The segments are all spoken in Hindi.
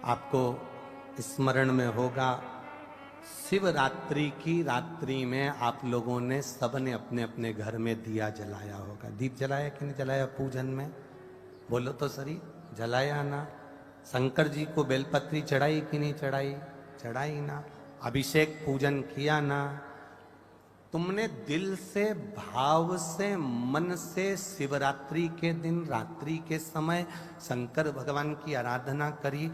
आपको स्मरण में होगा, शिवरात्रि की रात्रि में आप लोगों ने सबने अपने अपने घर में दिया जलाया होगा। दीप जलाया कि नहीं जलाया पूजन में? बोलो तो सही, जलाया ना? शंकर जी को बेलपत्री चढ़ाई कि नहीं चढ़ाई? चढ़ाई ना? अभिषेक पूजन किया ना? तुमने दिल से, भाव से, मन से शिवरात्रि के दिन रात्रि के समय शंकर भगवान की आराधना करी।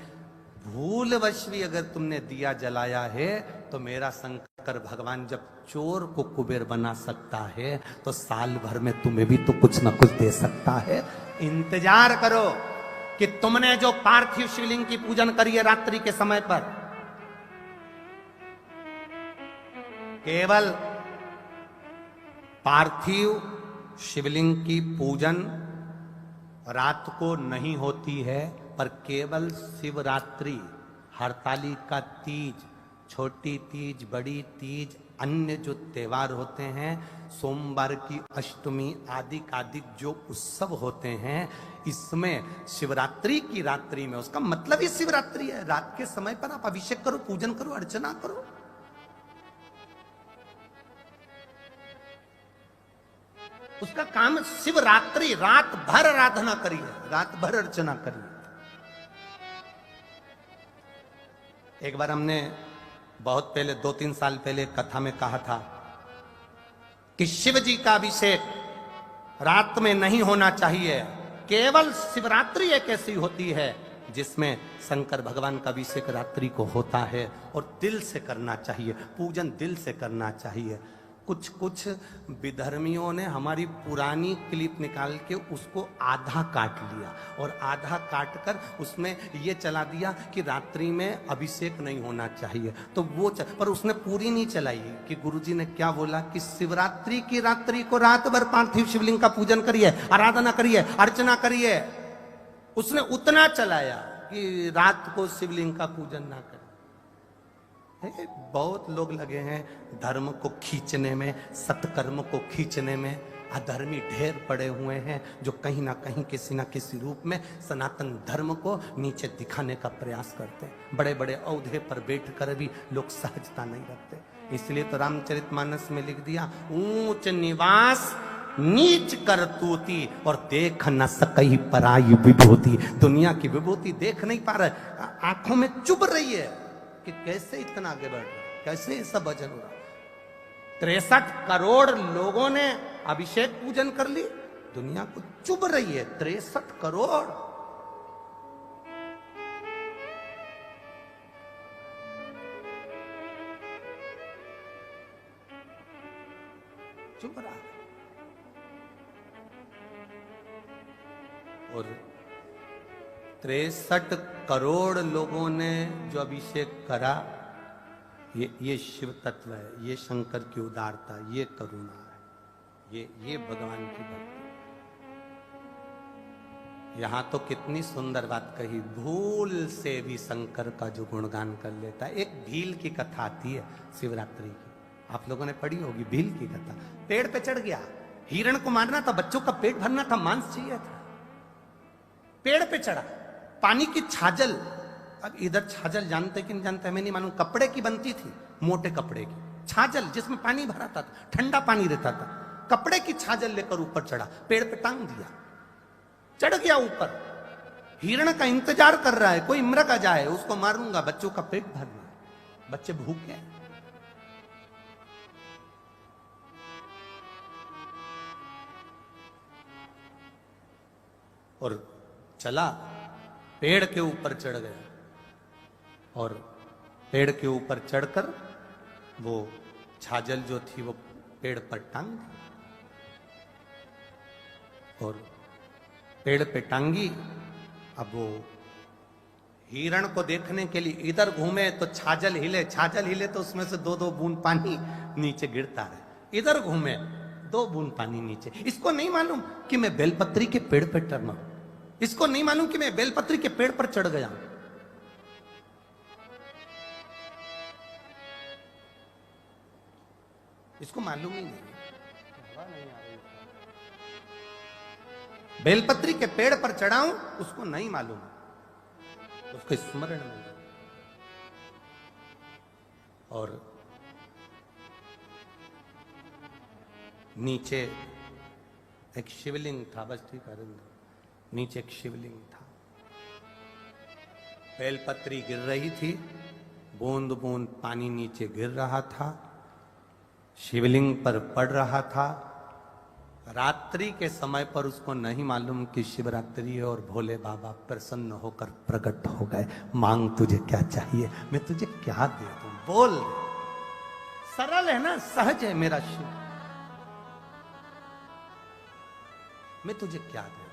भूलवश भी अगर तुमने दिया जलाया है तो मेरा शंकर भगवान जब चोर को कुबेर बना सकता है तो साल भर में तुम्हें भी तो कुछ ना कुछ दे सकता है। इंतजार करो कि तुमने जो पार्थिव शिवलिंग की पूजन करी है रात्रि के समय पर, केवल पार्थिव शिवलिंग की पूजन रात को नहीं होती है, पर केवल शिवरात्रि, हरतालिका तीज, छोटी तीज, बड़ी तीज, अन्य जो त्योहार होते हैं, सोमवार की अष्टमी आदि आदि जो उत्सव होते हैं, इसमें शिवरात्रि की रात्रि में, उसका मतलब ही शिवरात्रि है, रात के समय पर आप अभिषेक करो, पूजन करो, अर्चना करो। उसका काम शिवरात्रि, रात भर आराधना करिए, रात भर अर्चना करिए। एक बार हमने बहुत पहले 2-3 साल पहले कथा में कहा था कि शिव जी का अभिषेक रात में नहीं होना चाहिए, केवल शिवरात्रि एक ऐसी होती है जिसमें शंकर भगवान का अभिषेक रात्रि को होता है और दिल से करना चाहिए, पूजन दिल से करना चाहिए। कुछ विधर्मियों ने हमारी पुरानी क्लिप निकाल के उसको आधा काट लिया और आधा काट कर उसमें ये चला दिया कि रात्रि में अभिषेक नहीं होना चाहिए, तो वो पर उसने पूरी नहीं चलाई कि गुरुजी ने क्या बोला कि शिवरात्रि की रात्रि को रात भर पार्थिव शिवलिंग का पूजन करिए, आराधना करिए, अर्चना करिए। उसने उतना चलाया कि रात को शिवलिंग का पूजन ना करें। बहुत लोग लगे हैं धर्म को खींचने में, सत्कर्म को खींचने में। अधर्मी ढेर पड़े हुए हैं जो कहीं ना कहीं किसी ना किसी रूप में सनातन धर्म को नीचे दिखाने का प्रयास करते हैं। बड़े बड़े औहदे पर बैठकर भी लोग सहजता नहीं रखते। इसलिए तो रामचरितमानस में लिख दिया, ऊंच निवास नीच करतूती और देख न सकई पराई विभूति। दुनिया की विभूति देख नहीं पा रहे, आंखों में चुभ रही है कि कैसे इतना आगे बढ़ रहा, कैसे ये सब भजन हो रहा। 63 करोड़ लोगों ने अभिषेक पूजन कर ली, दुनिया को चुभ रही है 63 करोड़। चुभ रहा है। और 63 करोड़ लोगों ने जो अभिषेक करा, ये शिव तत्व है, ये शंकर की उदारता, ये करुणा है, ये भगवान की भक्ति। यहां तो कितनी सुंदर बात कही, भूल से भी शंकर का जो गुणगान कर लेता है। एक भील की कथा आती है शिवरात्रि की, आप लोगों ने पढ़ी होगी भील की कथा। पेड़ पे चढ़ गया, हिरण को मारना था, बच्चों का पेट भरना था, मांस चाहिए था। पेड़ पे चढ़ा, पानी की छाजल, अब इधर छाजल जानते कि नहीं जानते मैं नहीं मालूम, कपड़े की बनती थी, मोटे कपड़े की छाजल जिसमें पानी भरा था, ठंडा पानी रहता था। कपड़े की छाजल लेकर ऊपर चढ़ा, पेड़ पे टांग दिया, चढ़ गया ऊपर। हिरण का इंतजार कर रहा है, कोई मृग आ जाए उसको मारूंगा, बच्चों का पेट भरना है, बच्चे भूखे हैं। और चला, पेड़ के ऊपर चढ़ गया और पेड़ के ऊपर चढ़कर वो छाजल जो थी वो पेड़ पर टांग दी और पेड़ पे टांगी। अब वो हिरण को देखने के लिए इधर घूमे तो छाजल हिले, छाजल हिले तो उसमें से 2-2 बूंद पानी नीचे गिरता रहे। इधर घूमे 2 बूंद पानी नीचे। इसको नहीं मालूम कि मैं बेलपत्री के पेड़ पर टर्ना, इसको नहीं मालूम कि मैं बेलपत्री के पेड़ पर चढ़ गया। इसको मालूम ही नहीं, बेलपत्री के पेड़ पर चढ़ाऊं उसको नहीं मालूम। उसके स्मरण में लो। और नीचे एक शिवलिंग था, बस ठीक है, नीचे एक शिवलिंग था, बेलपत्री गिर रही थी, बूंद बूंद पानी नीचे गिर रहा था, शिवलिंग पर पड़ रहा था। रात्रि के समय पर उसको नहीं मालूम कि शिवरात्रि है और भोले बाबा प्रसन्न होकर प्रकट हो गए। मांग तुझे क्या चाहिए, मैं तुझे क्या दे दूं, बोल। सरल है ना, सहज है मेरा शिव, मैं तुझे क्या दे